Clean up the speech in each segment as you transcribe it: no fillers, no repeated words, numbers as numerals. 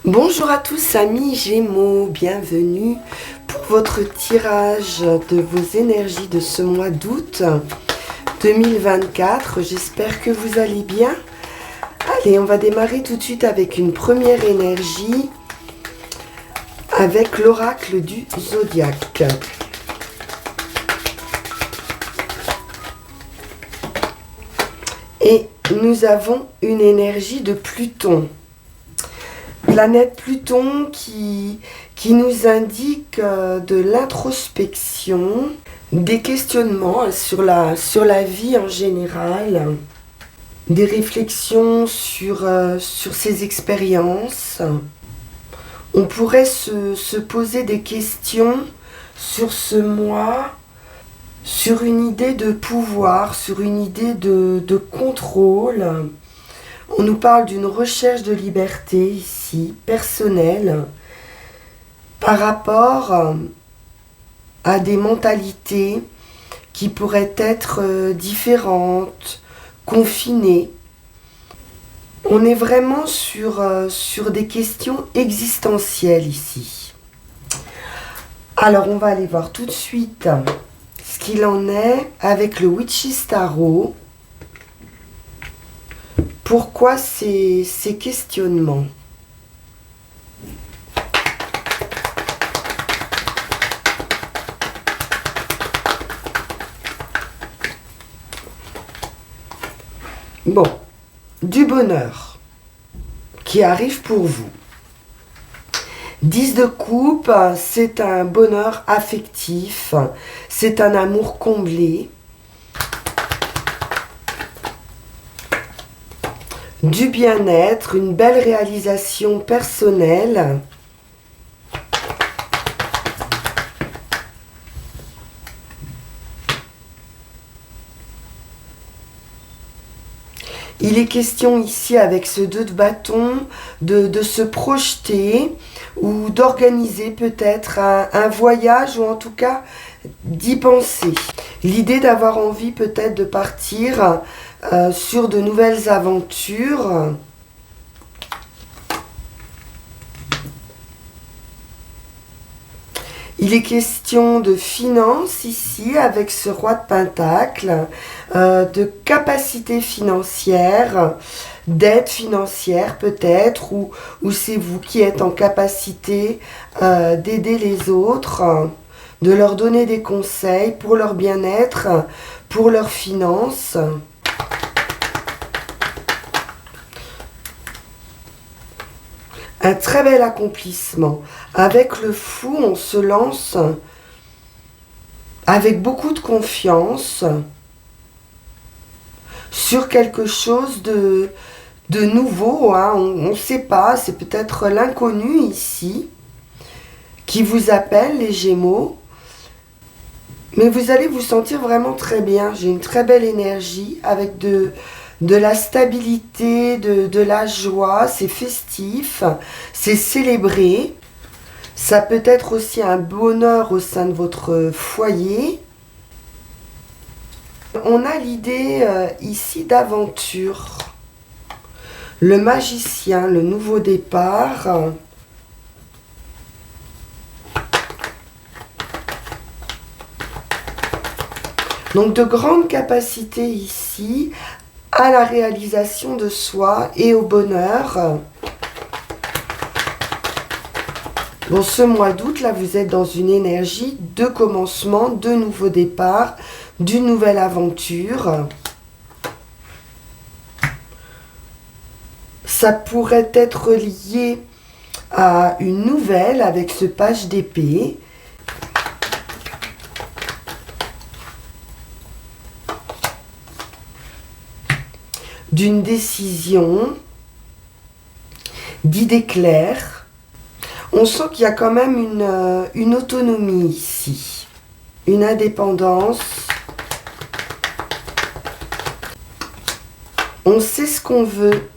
Bonjour à tous amis Gémeaux, bienvenue pour votre tirage de vos énergies de ce mois d'août 2024. J'espère que vous allez bien. Allez, on va démarrer tout de suite avec une première énergie avec l'oracle du zodiaque. Et nous avons une énergie de Pluton. Planète Pluton qui nous indique de l'introspection, des questionnements sur la vie en général, des réflexions sur ses expériences. On pourrait se poser des questions sur ce mois, sur une idée de pouvoir, sur une idée de contrôle. On nous parle d'une recherche de liberté ici, personnelle, par rapport à des mentalités qui pourraient être différentes, confinées. On est vraiment sur des questions existentielles ici. Alors on va aller voir tout de suite ce qu'il en est avec le Witch's Tarot. Pourquoi ces questionnements? Bon, du bonheur qui arrive pour vous. 10 de coupe, c'est un bonheur affectif, c'est un amour comblé. Du bien-être, une belle réalisation personnelle. Il est question ici avec ce 2 de bâton de se projeter ou d'organiser peut-être un voyage ou en tout cas d'y penser. L'idée d'avoir envie peut-être de partir sur de nouvelles aventures. Il est question de finances ici avec ce roi de Pentacle, de capacité financière, d'aide financière peut-être, ou c'est vous qui êtes en capacité d'aider les autres, de leur donner des conseils pour leur bien-être, pour leurs finances. Un très bel accomplissement. Avec le fou, on se lance avec beaucoup de confiance sur quelque chose de nouveau. Hein. On ne sait pas, c'est peut-être l'inconnu ici qui vous appelle, les Gémeaux. Mais vous allez vous sentir vraiment très bien. J'ai une très belle énergie avec de la stabilité, de la joie, c'est festif, c'est célébré. Ça peut être aussi un bonheur au sein de votre foyer. On a l'idée ici d'aventure. Le magicien, le nouveau départ. Donc de grandes capacités ici à la réalisation de soi et au bonheur. Bon, ce mois d'août, là, vous êtes dans une énergie de commencement, de nouveau départ, d'une nouvelle aventure. Ça pourrait être lié à une nouvelle avec ce page d'épée. D'une décision, d'idées claires. On sent qu'il y a quand même une autonomie ici, une indépendance. On sait ce qu'on veut.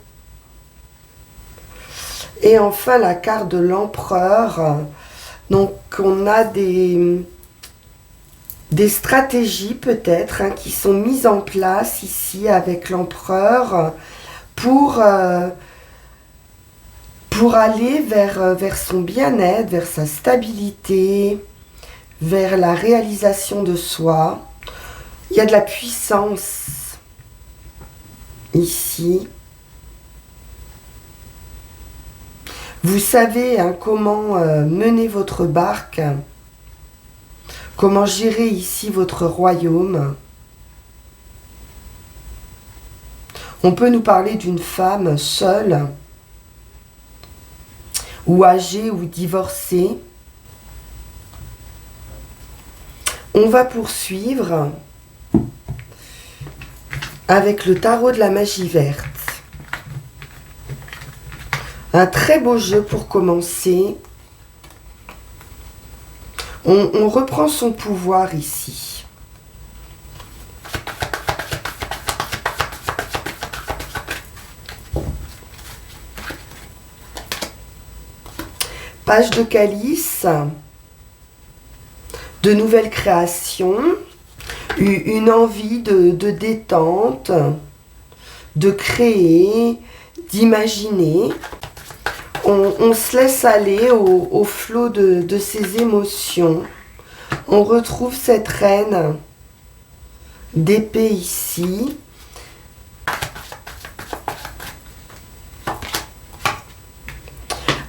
Et enfin, la carte de l'empereur. Donc, on a des stratégies peut-être qui sont mises en place ici avec l'empereur pour pour aller vers son bien-être, vers sa stabilité, vers la réalisation de soi. Il y a de la puissance ici. Vous savez comment mener votre barque, comment gérer ici votre royaume. On peut nous parler d'une femme seule, ou âgée, ou divorcée. On va poursuivre avec le tarot de la magie verte. Un très beau jeu pour commencer. On reprend son pouvoir ici. Page de calice, de nouvelles créations, une envie de détente, de créer, d'imaginer. On se laisse aller au flot de ses émotions. On retrouve cette reine d'épée ici.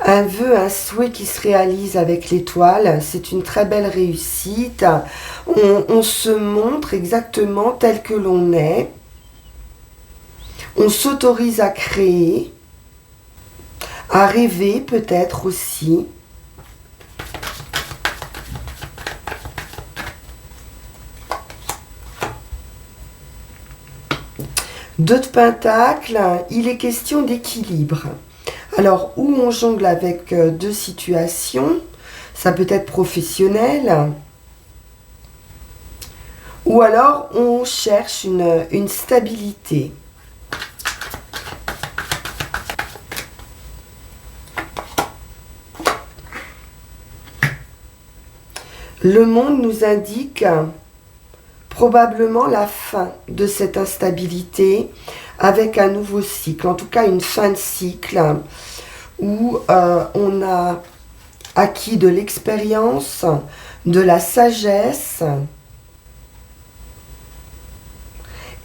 Un vœu, un souhait qui se réalise avec l'étoile, c'est une très belle réussite. On se montre exactement tel que l'on est. On s'autorise à créer, à rêver peut-être aussi. Deux de Pentacles, il est question d'équilibre. Alors, où on jongle avec deux situations, ça peut être professionnel, ou alors on cherche une stabilité. Le monde nous indique probablement la fin de cette instabilité avec un nouveau cycle, en tout cas une fin de cycle où on a acquis de l'expérience, de la sagesse,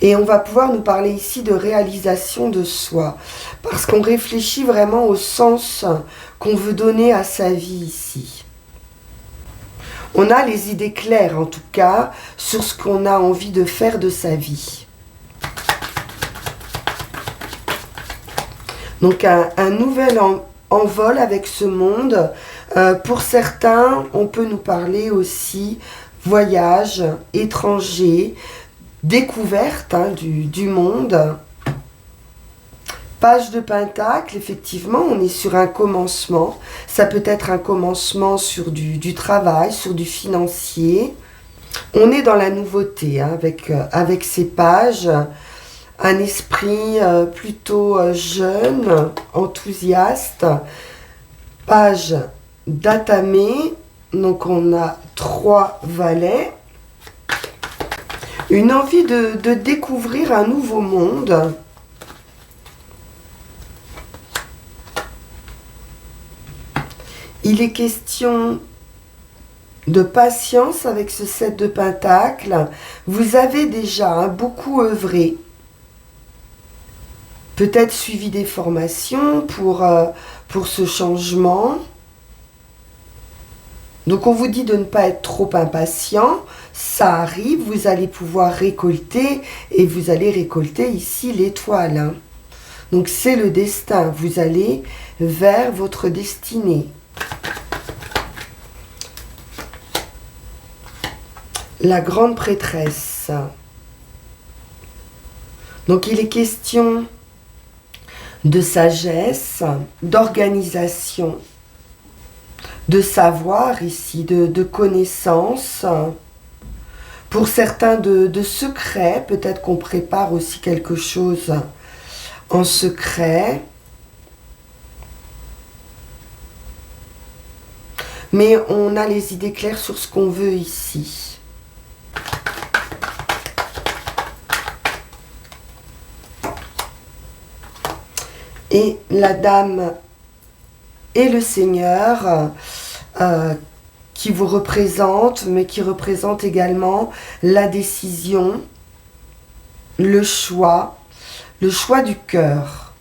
et on va pouvoir nous parler ici de réalisation de soi, parce qu'on réfléchit vraiment au sens qu'on veut donner à sa vie ici. On a les idées claires, en tout cas, sur ce qu'on a envie de faire de sa vie. Donc, un nouvel envol avec ce monde. Pour certains, on peut nous parler aussi voyage, étranger, découverte du monde. Page de Pentacle, effectivement, on est sur un commencement. Ça peut être un commencement sur du travail, sur du financier. On est dans la nouveauté avec ces pages. Un esprit plutôt jeune, enthousiaste. Page d'Atamé. Donc on a 3 valets. Une envie de découvrir un nouveau monde. Il est question de patience avec ce 7 de Pentacle. Vous avez déjà beaucoup œuvré. Peut-être suivi des formations pour ce changement. Donc on vous dit de ne pas être trop impatient. Ça arrive, vous allez pouvoir récolter. Et vous allez récolter ici l'étoile. Donc c'est le destin. Vous allez vers votre destinée. La grande prêtresse. Donc il est question de sagesse, d'organisation, de savoir ici, de connaissance. Pour certains de secret, peut-être qu'on prépare aussi quelque chose en secret. Mais on a les idées claires sur ce qu'on veut ici. Et la dame et le Seigneur qui vous représente, mais qui représente également la décision, le choix du cœur.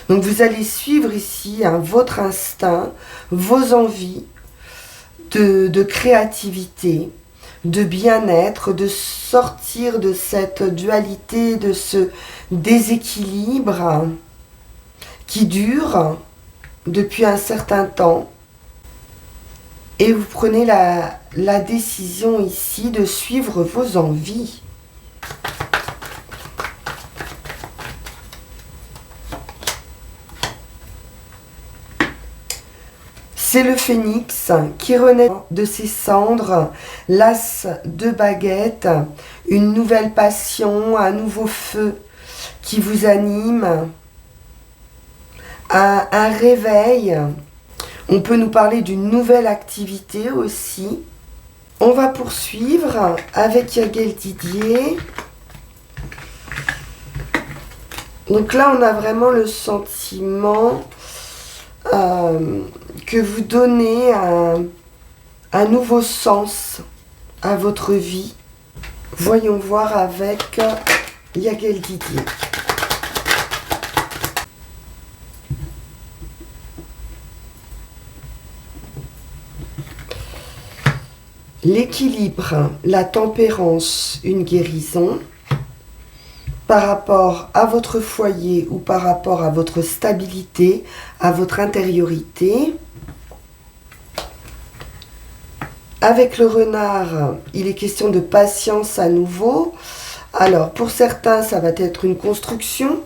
Donc vous allez suivre ici votre instinct, vos envies de créativité, de bien-être, de sortir de cette dualité, de ce déséquilibre qui dure depuis un certain temps. Et vous prenez la décision ici de suivre vos envies. C'est le phénix qui renaît de ses cendres, l'as de baguettes, une nouvelle passion, un nouveau feu qui vous anime, un réveil. On peut nous parler d'une nouvelle activité aussi. On va poursuivre avec Yaguel Didier. Donc là, on a vraiment le sentiment que vous donnez un nouveau sens à votre vie. Voyons voir avec Yaguel Didier. L'équilibre, la tempérance, une guérison par rapport à votre foyer ou par rapport à votre stabilité, à votre intériorité. Avec le renard, il est question de patience à nouveau. Alors, pour certains, ça va être une construction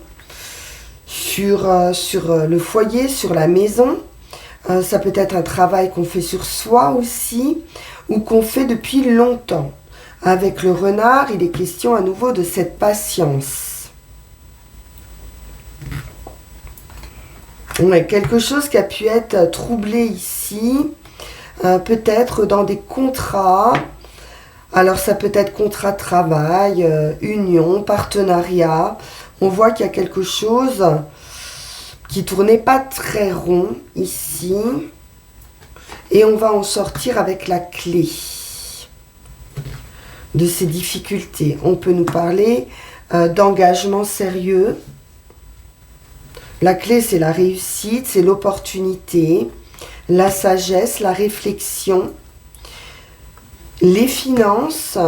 sur le foyer, sur la maison. Ça peut être un travail qu'on fait sur soi aussi, ou qu'on fait depuis longtemps. Avec le renard, il est question à nouveau de cette patience. Ouais, quelque chose qui a pu être troublé ici, peut-être dans des contrats. Alors ça peut être contrat de travail, union, partenariat. On voit qu'il y a quelque chose qui tournait pas très rond ici. Et on va en sortir avec la clé de ces difficultés. On peut nous parler d'engagement sérieux. La clé, c'est la réussite, c'est l'opportunité, la sagesse, la réflexion, les finances.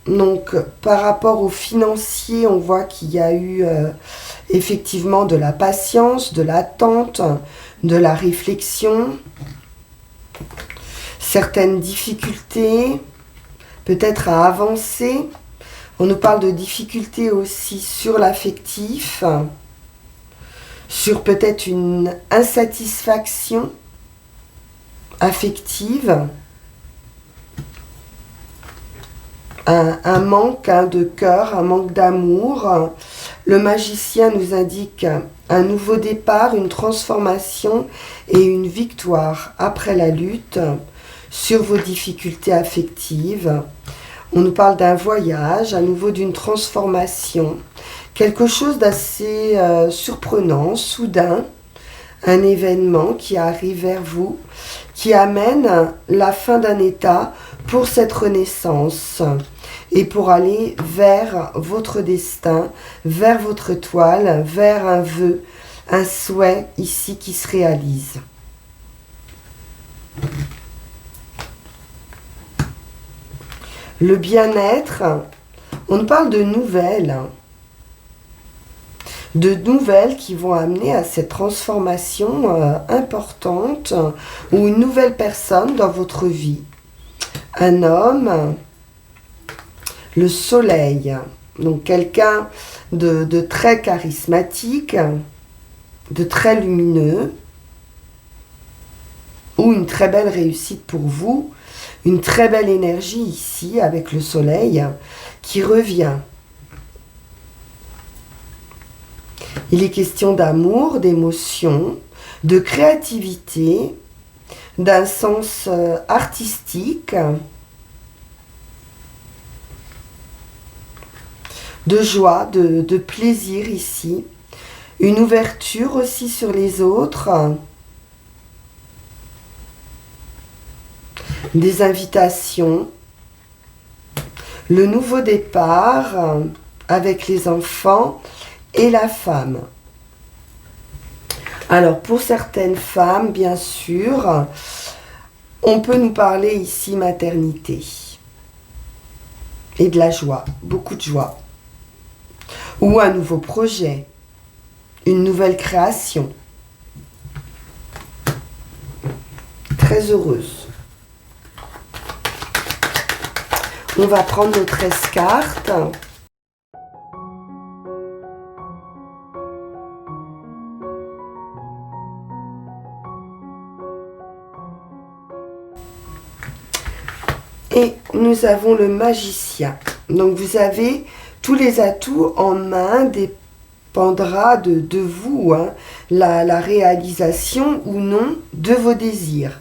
Donc, par rapport aux financiers, on voit qu'il y a eu effectivement de la patience, de l'attente, de la réflexion, certaines difficultés, peut-être à avancer. On nous parle de difficultés aussi sur l'affectif, sur peut-être une insatisfaction affective, un manque de cœur, un manque d'amour. Le magicien nous indique un nouveau départ, une transformation et une victoire après la lutte sur vos difficultés affectives. On nous parle d'un voyage, à nouveau d'une transformation, quelque chose d'assez surprenant, soudain, un événement qui arrive vers vous, qui amène la fin d'un état pour cette renaissance et pour aller vers votre destin, vers votre étoile, vers un vœu, un souhait ici qui se réalise. Le bien-être, on nous parle de nouvelles qui vont amener à cette transformation importante ou une nouvelle personne dans votre vie. Un homme, le soleil, donc quelqu'un de très charismatique, de très lumineux, ou une très belle réussite pour vous, une très belle énergie ici avec le soleil qui revient. Il est question d'amour, d'émotion, de créativité, d'un sens artistique, de joie, de plaisir ici. Une ouverture aussi sur les autres. Des invitations. Le nouveau départ avec les enfants et la femme. Alors pour certaines femmes, bien sûr, on peut nous parler ici maternité et de la joie, beaucoup de joie. Ou un nouveau projet, une nouvelle création. Très heureuse. On va prendre nos 13 cartes. Et nous avons le magicien. Donc vous avez tous les atouts en main, dépendra de vous, hein, la réalisation ou non de vos désirs.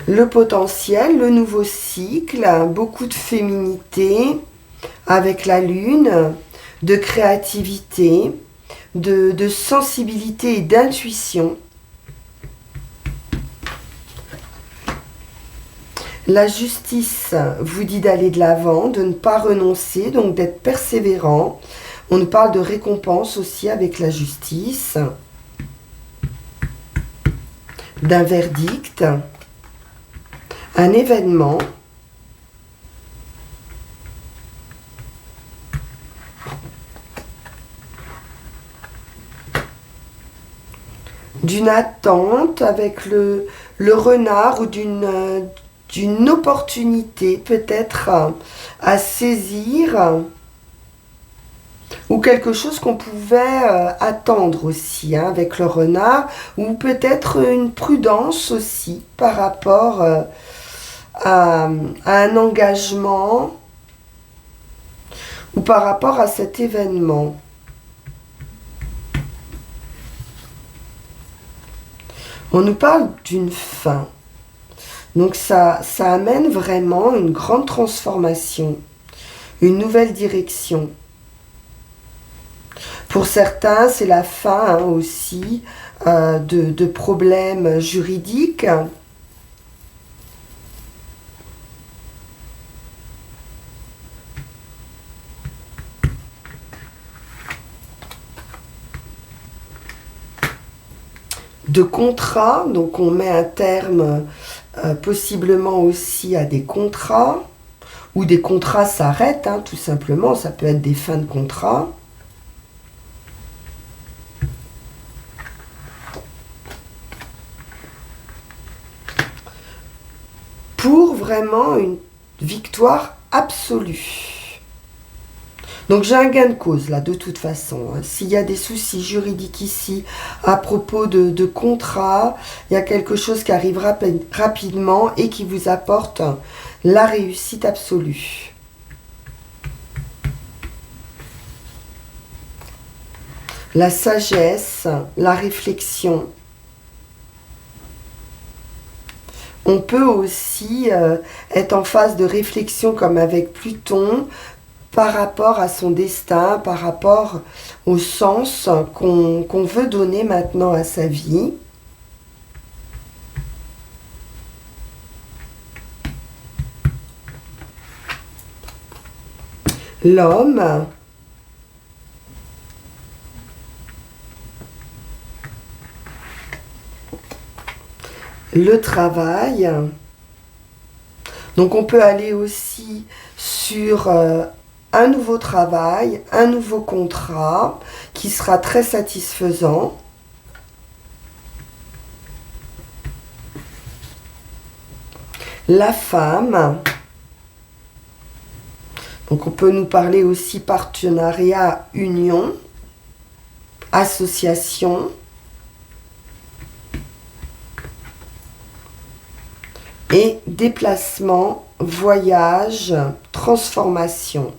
Le potentiel, le nouveau cycle, beaucoup de féminité avec la lune, de créativité, de sensibilité et d'intuition. La justice vous dit d'aller de l'avant, de ne pas renoncer, donc d'être persévérant. On nous parle de récompense aussi avec la justice, d'un verdict, un événement, d'une attente avec le renard ou d'une opportunité peut-être à saisir ou quelque chose qu'on pouvait attendre aussi, hein, avec le renard, ou peut-être une prudence aussi par rapport à un engagement ou par rapport à cet événement. On nous parle d'une fin. Donc ça amène vraiment une grande transformation, une nouvelle direction. Pour certains, c'est la fin, hein, aussi de problèmes juridiques. De contrats, donc on met un terme possiblement aussi à des contrats, ou des contrats s'arrêtent, hein, tout simplement, ça peut être des fins de contrat. Pour vraiment une victoire absolue. Donc j'ai un gain de cause là, de toute façon. Hein. S'il y a des soucis juridiques ici à propos de contrat, il y a quelque chose qui arrive rapidement et qui vous apporte la réussite absolue. La sagesse, la réflexion. On peut aussi être en phase de réflexion comme avec Pluton par rapport à son destin, par rapport au sens qu'on veut donner maintenant à sa vie. L'homme, le travail. Donc on peut aller aussi sur un nouveau travail, un nouveau contrat qui sera très satisfaisant. La femme. Donc on peut nous parler aussi partenariat, union, association. Et déplacement, voyage, transformation.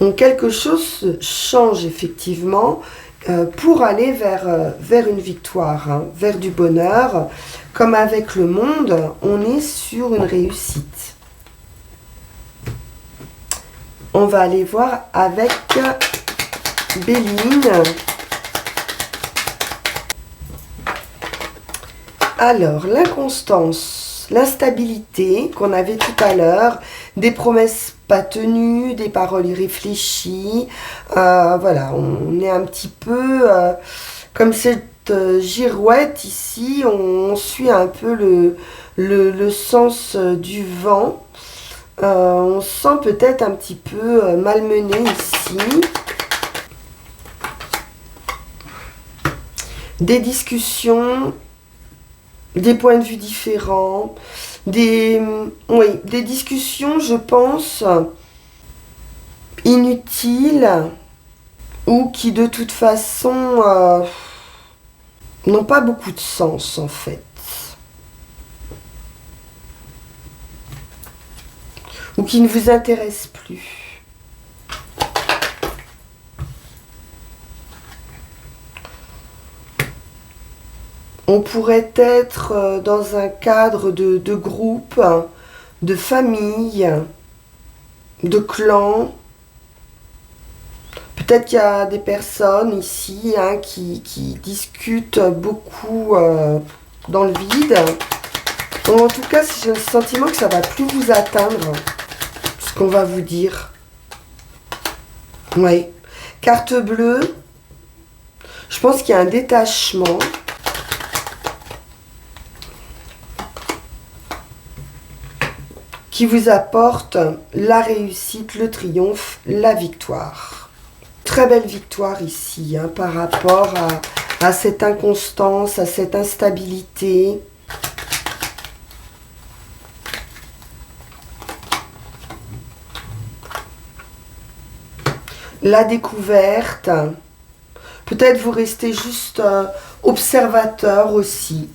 Donc quelque chose change effectivement pour aller vers une victoire, hein, vers du bonheur. Comme avec le monde, on est sur une réussite. On va aller voir avec Béline. Alors, l'inconstance, l'instabilité qu'on avait tout à l'heure, des promesses pas tenues, des paroles irréfléchies. Voilà, on est un petit peu comme cette girouette ici, on suit un peu le sens du vent. On se sent peut-être un petit peu malmené ici. Des discussions, des points de vue différents, des discussions, je pense, inutiles ou qui de toute façon n'ont pas beaucoup de sens en fait. Ou qui ne vous intéressent plus. On pourrait être dans un cadre de groupe, de famille, de clan. Peut-être qu'il y a des personnes ici hein, qui discutent beaucoup dans le vide. En tout cas, j'ai le sentiment que ça va plus vous atteindre, ce qu'on va vous dire. Oui. Carte bleue. Je pense qu'il y a un détachement. Qui vous apporte la réussite, le triomphe, la victoire. Très belle victoire ici hein, par rapport à cette inconstance, à cette instabilité. La découverte. Peut-être vous restez juste observateur aussi.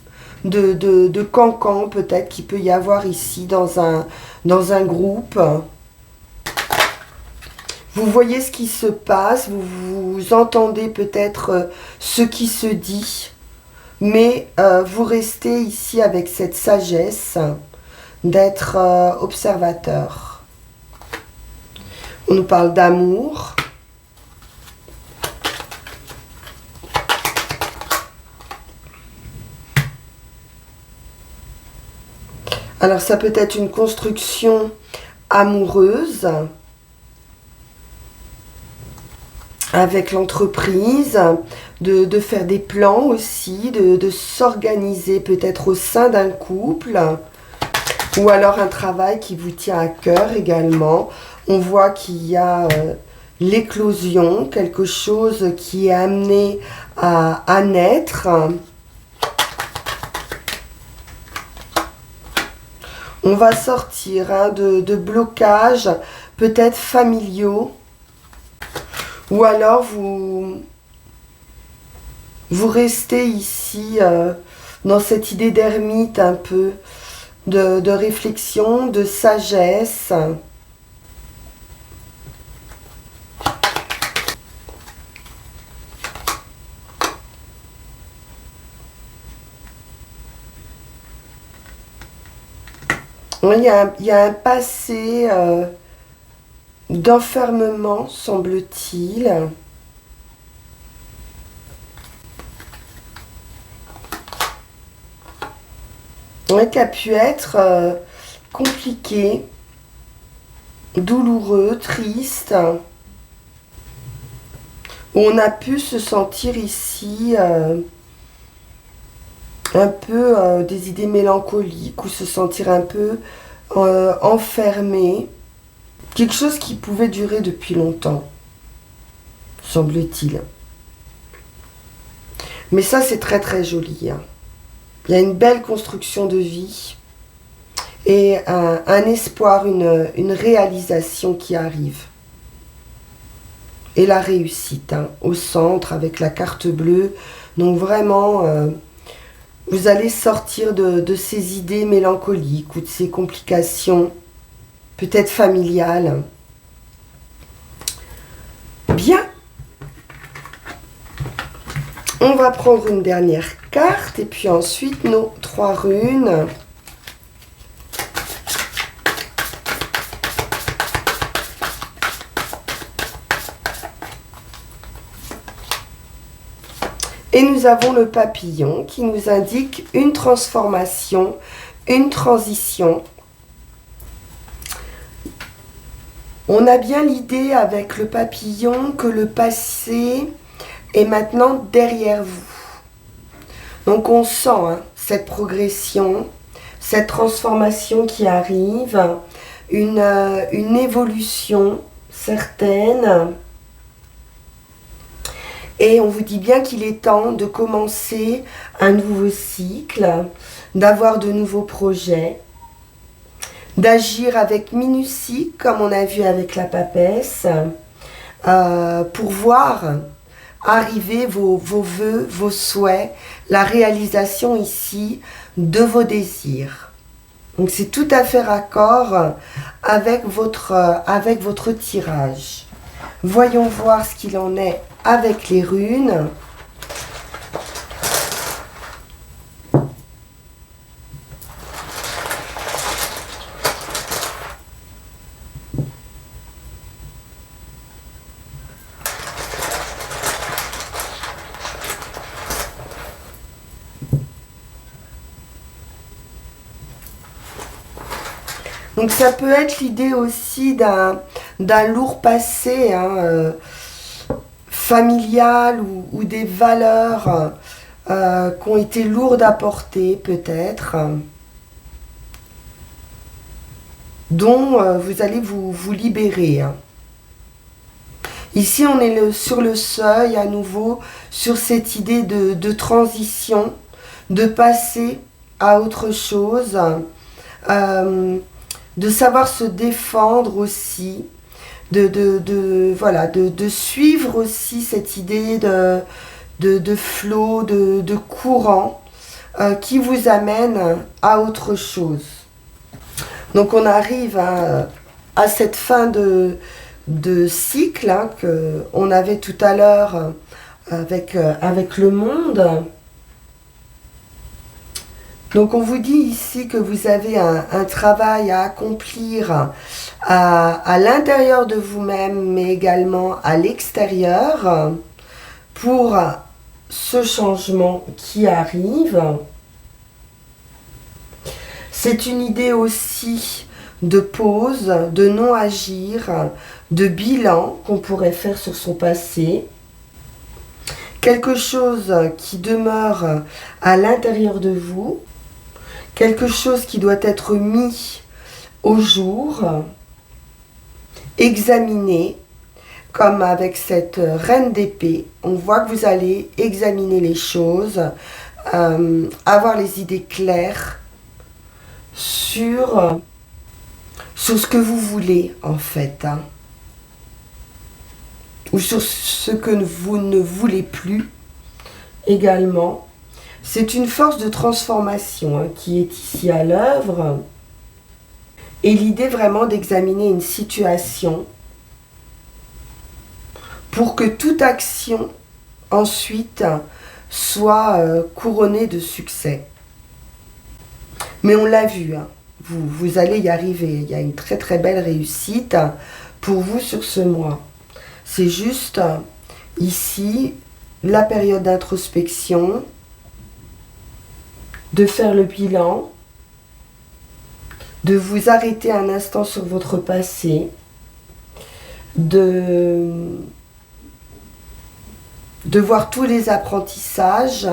De cancans peut-être qu'il peut y avoir ici dans un groupe. Vous voyez ce qui se passe, vous entendez peut-être ce qui se dit, mais vous restez ici avec cette sagesse d'être observateur. On nous parle d'amour. Alors ça peut être une construction amoureuse avec l'entreprise, de faire des plans aussi, de s'organiser peut-être au sein d'un couple ou alors un travail qui vous tient à cœur également. On voit qu'il y a l'éclosion, quelque chose qui est amené à naître. On va sortir hein, de blocages peut-être familiaux ou alors vous restez ici dans cette idée d'ermite un peu, de réflexion, de sagesse. Il y a un passé d'enfermement, semble-t-il. Qui a pu être compliqué, douloureux, triste. Où on a pu se sentir ici un peu des idées mélancoliques ou se sentir un peu enfermé. Quelque chose qui pouvait durer depuis longtemps, semble-t-il. Mais ça, c'est très très joli. Hein. Il y a une belle construction de vie et un espoir, une réalisation qui arrive. Et la réussite, hein, au centre avec la carte bleue. Donc vraiment... vous allez sortir de ces idées mélancoliques ou de ces complications, peut-être familiales. Bien. On va prendre une dernière carte et puis ensuite nos 3 runes. Et nous avons le papillon qui nous indique une transformation, une transition. On a bien l'idée avec le papillon que le passé est maintenant derrière vous. Donc on sent cette progression, cette transformation qui arrive, une évolution certaine. Et on vous dit bien qu'il est temps de commencer un nouveau cycle, d'avoir de nouveaux projets, d'agir avec minutie, comme on a vu avec la papesse, pour voir arriver vos vœux, vos souhaits, la réalisation ici de vos désirs. Donc c'est tout à fait raccord avec votre tirage. Voyons voir ce qu'il en est avec les runes. Donc ça peut être l'idée aussi d'un lourd passé familial ou des valeurs qui ont été lourdes à porter peut-être, dont vous allez vous libérer. Ici on est sur le seuil à nouveau, sur cette idée de transition, de passer à autre chose. De savoir se défendre aussi, de suivre aussi cette idée de flot, de courant qui vous amène à autre chose. Donc on arrive à cette fin de cycle qu'on avait tout à l'heure avec le monde. Donc on vous dit ici que vous avez un travail à accomplir à l'intérieur de vous-même, mais également à l'extérieur, pour ce changement qui arrive. C'est une idée aussi de pause, de non-agir, de bilan qu'on pourrait faire sur son passé. Quelque chose qui demeure à l'intérieur de vous. Quelque chose qui doit être mis au jour, examiné, comme avec cette reine d'épée. On voit que vous allez examiner les choses, avoir les idées claires sur ce que vous voulez en fait, ou sur ce que vous ne voulez plus également. C'est une force de transformation qui est ici à l'œuvre. Et l'idée vraiment d'examiner une situation pour que toute action ensuite soit couronnée de succès. Mais on l'a vu, vous allez y arriver. Il y a une très très belle réussite pour vous sur ce mois. C'est juste ici la période d'introspection, de faire le bilan, de vous arrêter un instant sur votre passé, de voir tous les apprentissages,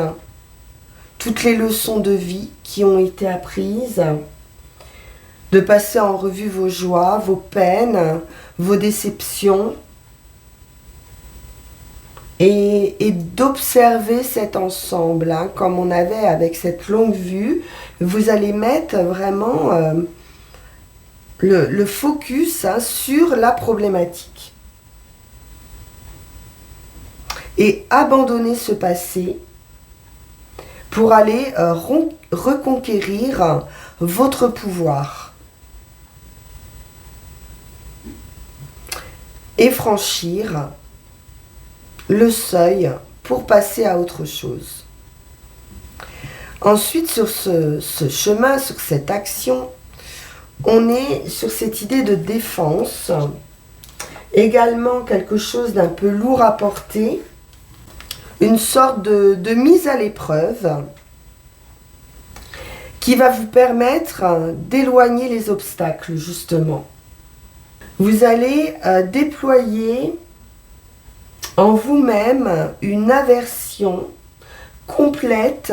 toutes les leçons de vie qui ont été apprises, de passer en revue vos joies, vos peines, vos déceptions, et d'observer cet ensemble, comme on avait avec cette longue vue. Vous allez mettre vraiment le focus sur la problématique. Et abandonner ce passé pour aller reconquérir votre pouvoir. Et franchir le seuil pour passer à autre chose. Ensuite, sur ce chemin, sur cette action, on est sur cette idée de défense, également quelque chose d'un peu lourd à porter, une sorte de mise à l'épreuve qui va vous permettre d'éloigner les obstacles, justement. Vous allez déployer en vous-même une aversion complète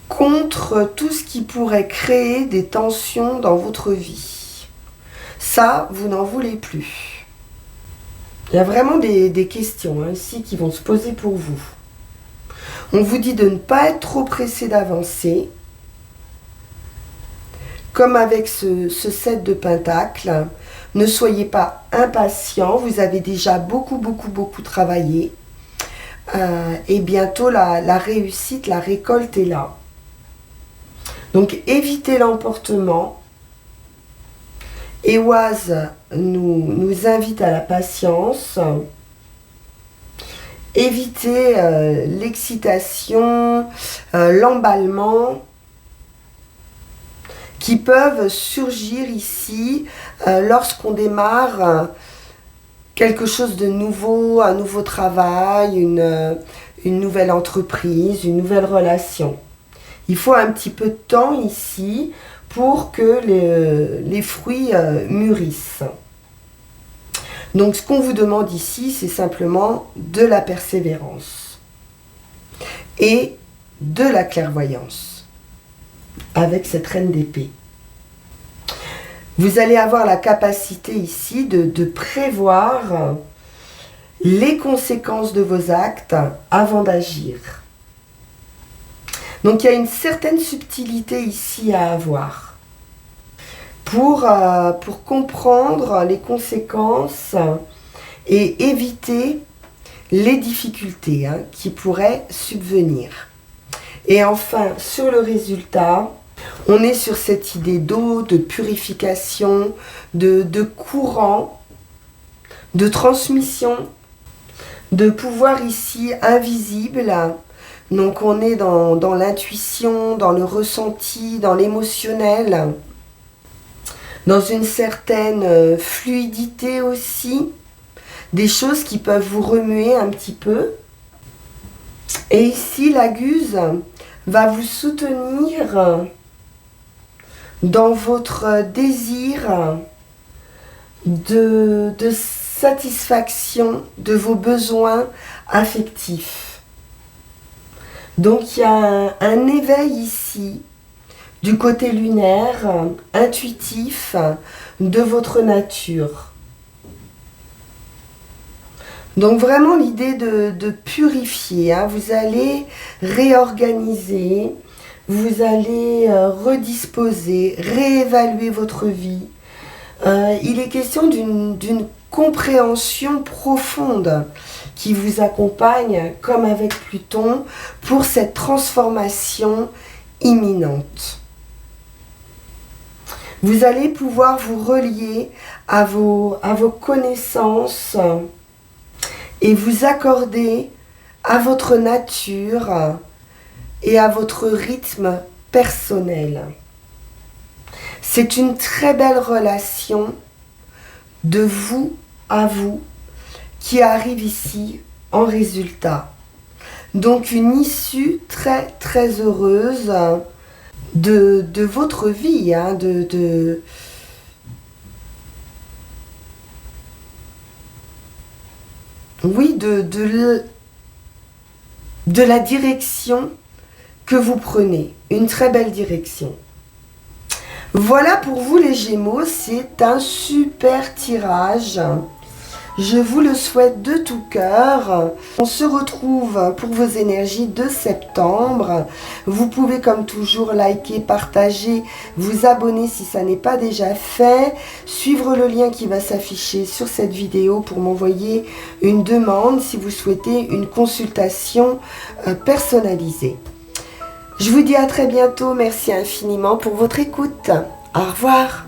contre tout ce qui pourrait créer des tensions dans votre vie. Ça, vous n'en voulez plus. Il y a vraiment des questions ici qui vont se poser pour vous. On vous dit de ne pas être trop pressé d'avancer. Comme avec ce 7 de Pentacle, ne soyez pas impatient, vous avez déjà beaucoup travaillé. Et bientôt la réussite, la récolte est là. Donc évitez l'emportement. Éoise nous invite à la patience. Évitez l'excitation, l'emballement qui peuvent surgir ici lorsqu'on démarre quelque chose de nouveau, un nouveau travail, une nouvelle entreprise, une nouvelle relation. Il faut un petit peu de temps ici pour que les fruits mûrissent. Donc ce qu'on vous demande ici, c'est simplement de la persévérance et de la clairvoyance avec cette reine d'épée. Vous allez avoir la capacité ici de prévoir les conséquences de vos actes avant d'agir. Donc il y a une certaine subtilité ici à avoir pour comprendre les conséquences et éviter les difficultés qui pourraient subvenir. Et enfin, sur le résultat, on est sur cette idée d'eau, de purification, de courant, de transmission, de pouvoir ici invisible. Donc on est dans l'intuition, dans le ressenti, dans l'émotionnel, dans une certaine fluidité aussi, des choses qui peuvent vous remuer un petit peu. Et ici, la Guse va vous soutenir dans votre désir de satisfaction de vos besoins affectifs. Donc il y a un éveil ici du côté lunaire, intuitif de votre nature. Donc vraiment l'idée de purifier, vous allez réorganiser, vous allez redisposer, réévaluer votre vie. Il est question d'une compréhension profonde qui vous accompagne, comme avec Pluton, pour cette transformation imminente. Vous allez pouvoir vous relier à vos connaissances et vous accorder à votre nature et à votre rythme personnel. C'est une très belle relation de vous à vous qui arrive ici en résultat. Donc une issue très très heureuse de votre vie, oui, de la direction que vous prenez. Une très belle direction. Voilà pour vous les Gémeaux, c'est un super tirage. Je vous le souhaite de tout cœur. On se retrouve pour vos énergies de septembre. Vous pouvez comme toujours liker, partager, vous abonner si ça n'est pas déjà fait. Suivre le lien qui va s'afficher sur cette vidéo pour m'envoyer une demande si vous souhaitez une consultation personnalisée. Je vous dis à très bientôt. Merci infiniment pour votre écoute. Au revoir.